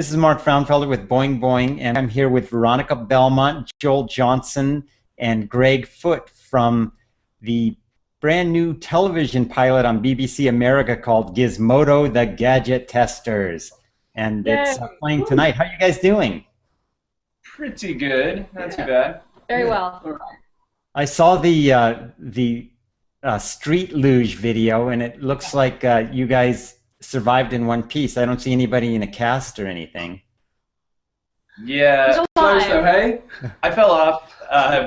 This is Mark Frauenfelder with Boing Boing, and I'm here with Veronica Belmont, Joel Johnson, and Greg Foot from the brand new television pilot on BBC America called Gizmodo, the Gadget Testers. And it's playing tonight. How are you guys doing? Pretty good. Not too bad. Very well. All right. I saw the street luge video, and it looks like you guys survived in one piece. I don't see anybody in a cast or anything. Yeah, close though, hey? I fell off,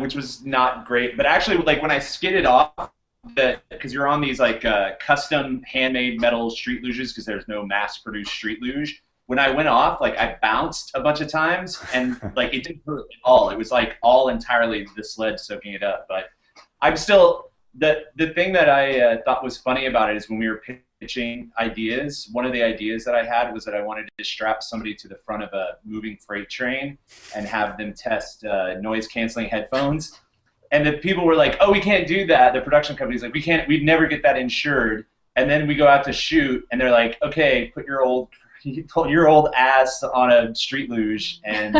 which was not great. But actually, like when I skidded off, because you're on these like custom handmade metal street luges, because there's no mass-produced street luge. When I went off, like I bounced a bunch of times, and like it didn't hurt at all. It was like all entirely the sled soaking it up. But I'm still the thing that I thought was funny about it is when we were pitching ideas. One of the ideas that I had was that I wanted to strap somebody to the front of a moving freight train and have them test noise-canceling headphones. And the people were like, "Oh, we can't do that." The production company's like, we'd never get that insured." And then we go out to shoot, and they're like, "Okay, put your old ass on a street luge and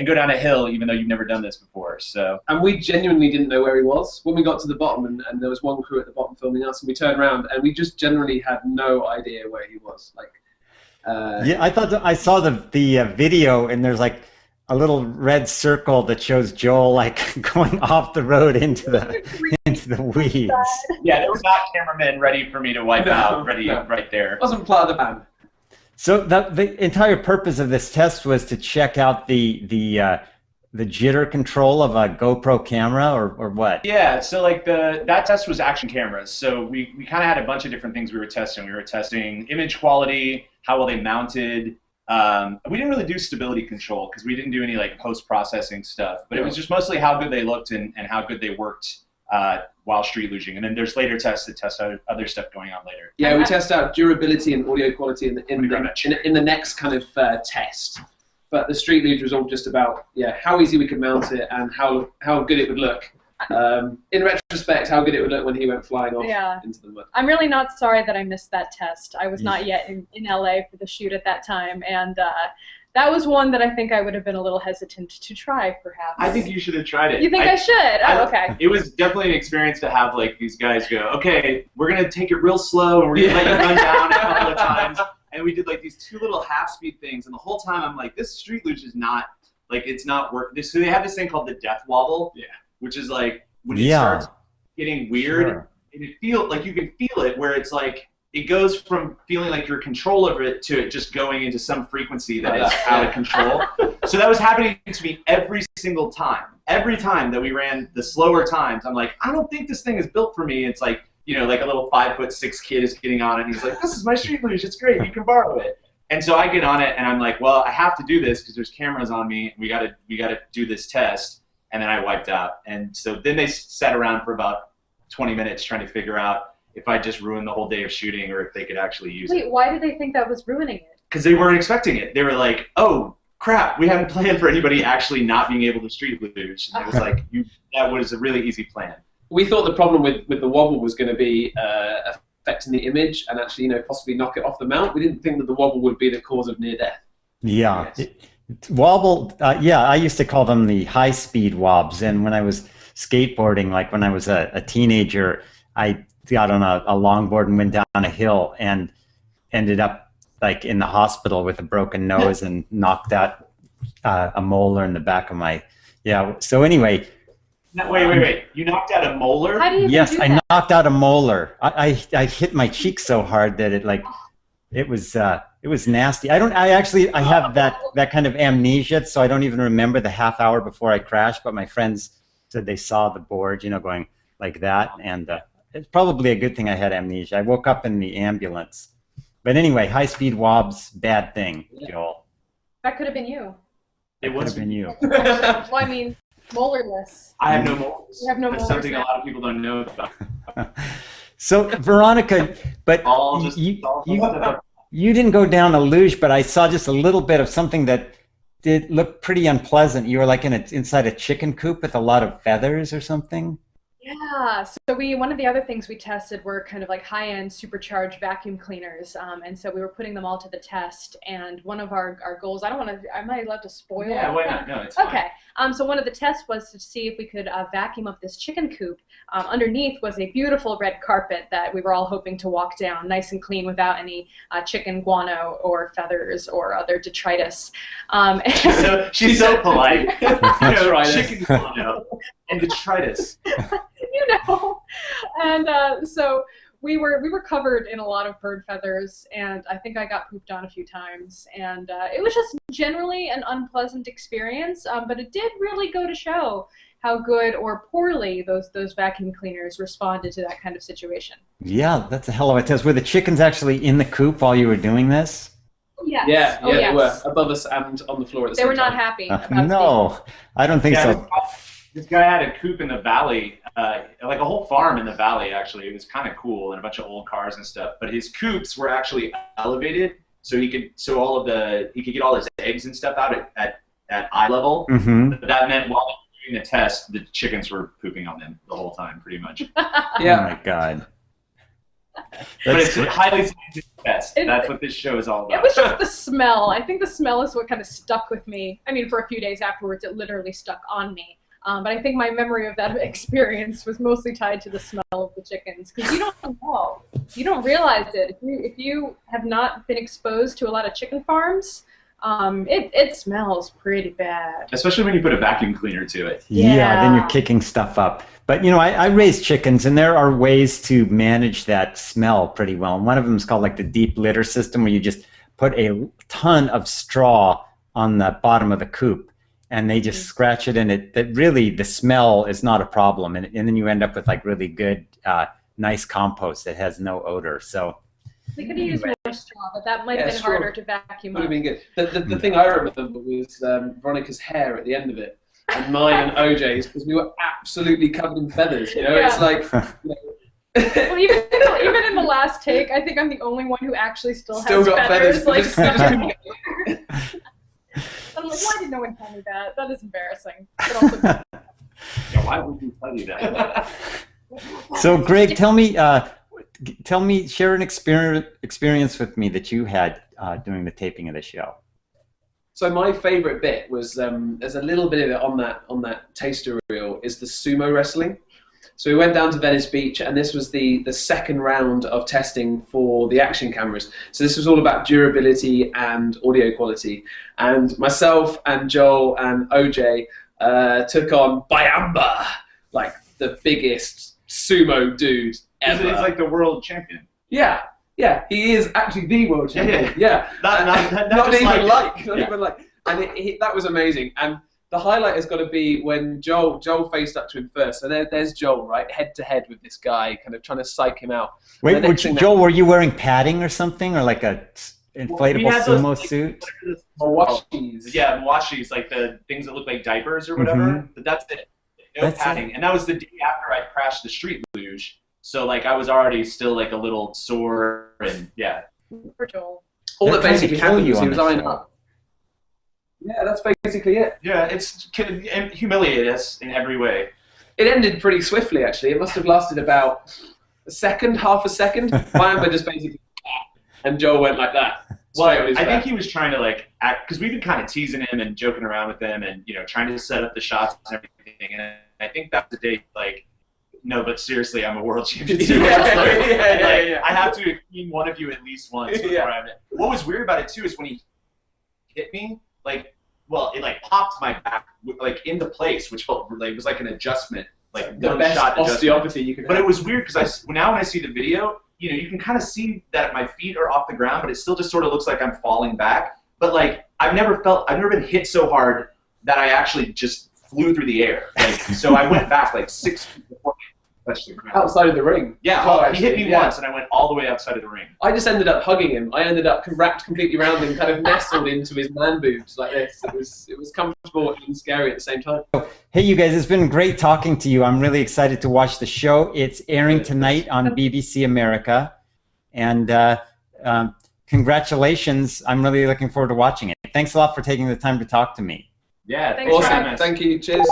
go down a hill, even though you've never done this before." So, and we genuinely didn't know where he was when we got to the bottom, and there was one crew at the bottom filming us, and we turned around, and we just generally had no idea where he was. Like, yeah, I thought I saw the video, and there's like a little red circle that shows Joel like going off the road into the weeds. Yeah, there was not cameramen ready for me to wipe out, right there. It wasn't part of the band. So the entire purpose of this test was to check out the jitter control of a GoPro camera, or what? Yeah, so like that test was action cameras. So we kind of had a bunch of different things we were testing. We were testing image quality, how well they mounted. We didn't really do stability control because we didn't do any like post-processing stuff. But it was just mostly how good they looked and how good they worked while street luging. And then there's later tests that test other stuff going on later. Yeah, we test out durability and audio quality in the next kind of test. But the street luge was all just about how easy we could mount it and how good it would look. In retrospect, how good it would look when he went flying off into the mud. I'm really not sorry that I missed that test. I was not yet in LA for the shoot at that time, and that was one that I think I would have been a little hesitant to try, perhaps. I think you should have tried it. You think I should? Oh, okay. It was definitely an experience to have like these guys go, "Okay, we're gonna take it real slow, and we're gonna let you run down a couple of times." And we did like these two little half-speed things, and the whole time I'm like, "This street luge is not like it's not working." So they have this thing called the death wobble, which is like when it starts getting weird, and it feels like you can feel it, where it's like it goes from feeling like you're in control of it to it just going into some frequency that is out of control. So that was happening to me every single time. Every time that we ran the slower times, I'm like, I don't think this thing is built for me. It's like, you know, like a little 5'6" kid is getting on it, and he's like, "This is my street luge. It's great. You can borrow it." And so I get on it, and I'm like, "Well, I have to do this because there's cameras on me. We gotta do this test." And then I wiped out. And so then they sat around for about 20 minutes trying to figure out if I just ruined the whole day of shooting or if they could actually use it. Wait, why did they think that was ruining it? Because they weren't expecting it. They were like, "Oh, crap, we haven't planned for anybody actually not being able to street luge." And it was like, that was a really easy plan. We thought the problem with the wobble was going to be affecting the image and actually, possibly knock it off the mount. We didn't think that the wobble would be the cause of near death. Yeah. Yes. Wobble, I used to call them the high-speed wobs. And when I was skateboarding, like when I was a teenager, I got on a longboard and went down a hill and ended up like in the hospital with a broken nose and knocked out a molar in the back of my, So anyway. No, wait. You knocked out a molar? How do you Yes, do I that? knocked out a molar. I hit my cheek so hard that it was nasty. I have that kind of amnesia, so I don't even remember the half hour before I crashed, but my friends said they saw the board, going like that, and it's probably a good thing I had amnesia. I woke up in the ambulance. But anyway, high-speed wobs, bad thing, Joel. That could have been you. It Could have been you. Well, I mean, molarless. I have no molars. You have no That's molars something now. a lot of people don't know about. So, Veronica, but you didn't go down a luge, but I saw just a little bit of something that did look pretty unpleasant. You were like inside a chicken coop with a lot of feathers or something? Yeah, so one of the other things we tested were kind of like high-end supercharged vacuum cleaners, and so we were putting them all to the test. And one of our goals, I don't want to, am I allowed to spoil? Yeah, why not? No, it's fine. Okay. So one of the tests was to see if we could vacuum up this chicken coop. Underneath was a beautiful red carpet that we were all hoping to walk down, nice and clean, without any chicken guano or feathers or other detritus. She's so polite. Chicken guano and detritus. And so we were covered in a lot of bird feathers, and I think I got pooped on a few times, and it was just generally an unpleasant experience, but it did really go to show how good or poorly those vacuum cleaners responded to that kind of situation. Yeah, that's a hell of a test. Were the chickens actually in the coop while you were doing this? Yes. Yeah, Oh, yes. They were above us and on the floor at the They same were not time. happy. No, I don't think so. This guy had a coop in the valley, like a whole farm in the valley, actually. It was kind of cool, and a bunch of old cars and stuff. But his coops were actually elevated, so he could get all his eggs and stuff out at eye level. Mm-hmm. But that meant while they were doing the test, the chickens were pooping on them the whole time, pretty much. Yeah. Oh my God. But it's a highly scientific test. That's what this show is all about. It was just the smell. I think the smell is what kind of stuck with me. I mean, for a few days afterwards, it literally stuck on me. But I think my memory of that experience was mostly tied to the smell of the chickens, because you don't know, you don't realize it. If you have not been exposed to a lot of chicken farms, it smells pretty bad. Especially when you put a vacuum cleaner to it. Yeah, then you're kicking stuff up. But, you know, I raise chickens, and there are ways to manage that smell pretty well. And one of them is called like the deep litter system, where you just put a ton of straw on the bottom of the coop, and they just scratch it, and that really the smell is not a problem. And then you end up with like really good, nice compost that has no odor. So we could have used more straw, but that might have been harder to vacuum Would up. have been good. The thing I remember was Veronica's hair at the end of it, and mine and OJ's, because we were absolutely covered in feathers. You know, Yeah. it's like. Well, even in the last take, I think I'm the only one who actually still has got feathers. Like, Just stuck in my hair. I'm like, why did no one tell me that? That is embarrassing. But also, Yeah, why would you tell you that? So, Greg, tell me, share an experience with me that you had during the taping of the show. So my favourite bit was there's a little bit of it on that taster reel is the sumo wrestling. So we went down to Venice Beach, and this was the second round of testing for the action cameras. So this was all about durability and audio quality. And myself and Joel and OJ took on Bayamba, like the biggest sumo dude ever. He's like the world champion. Yeah, he is actually the world champion. Yeah, Not even like. And that was amazing. And the highlight has got to be when Joel faced up to him first. So there's Joel, right, head to head with this guy, kind of trying to psych him out. Wait, Joel, were you wearing padding or something, or like a inflatable sumo suit? Mawashis. Yeah, mawashis, like the things that look like diapers or whatever. Mm-hmm. But that's it. No padding. And that was the day after I crashed the street luge. So like I was already still like a little sore, and yeah. for Joel. All that basically happened was he on was the eyeing show. up. Yeah, that's basically it. Yeah, it's humiliated us in every way. It ended pretty swiftly, actually. It must have lasted about half a second. Bayamba just basically, and Joel went like that. Well, I think he was trying to like act, because we've been kind of teasing him and joking around with him, and trying to set up the shots and everything. And I think that's the day, like, no, but seriously, I'm a world champion. Yeah. I have to clean one of you at least once before I have it. What was weird about it too is when he hit me, it popped my back like into place, which felt like it was like an adjustment, like the best osteopathy you could. But it was weird because now when I see the video, you can kind of see that my feet are off the ground, but it still just sort of looks like I'm falling back. But like I've never been hit so hard that I actually just flew through the air. So I went back like 6 feet before I touched the ground. Outside of the ring. Yeah, he hit me once, and I went all the way outside of the ring. I just ended up hugging him. I ended up wrapped completely around him, kind of nestled into his man boobs like this. It was comfortable and scary at the same time. Hey, you guys, it's been great talking to you. I'm really excited to watch the show. It's airing tonight on BBC America. And congratulations. I'm really looking forward to watching it. Thanks a lot for taking the time to talk to me. Yeah, Thanks, awesome. Thank you. Cheers.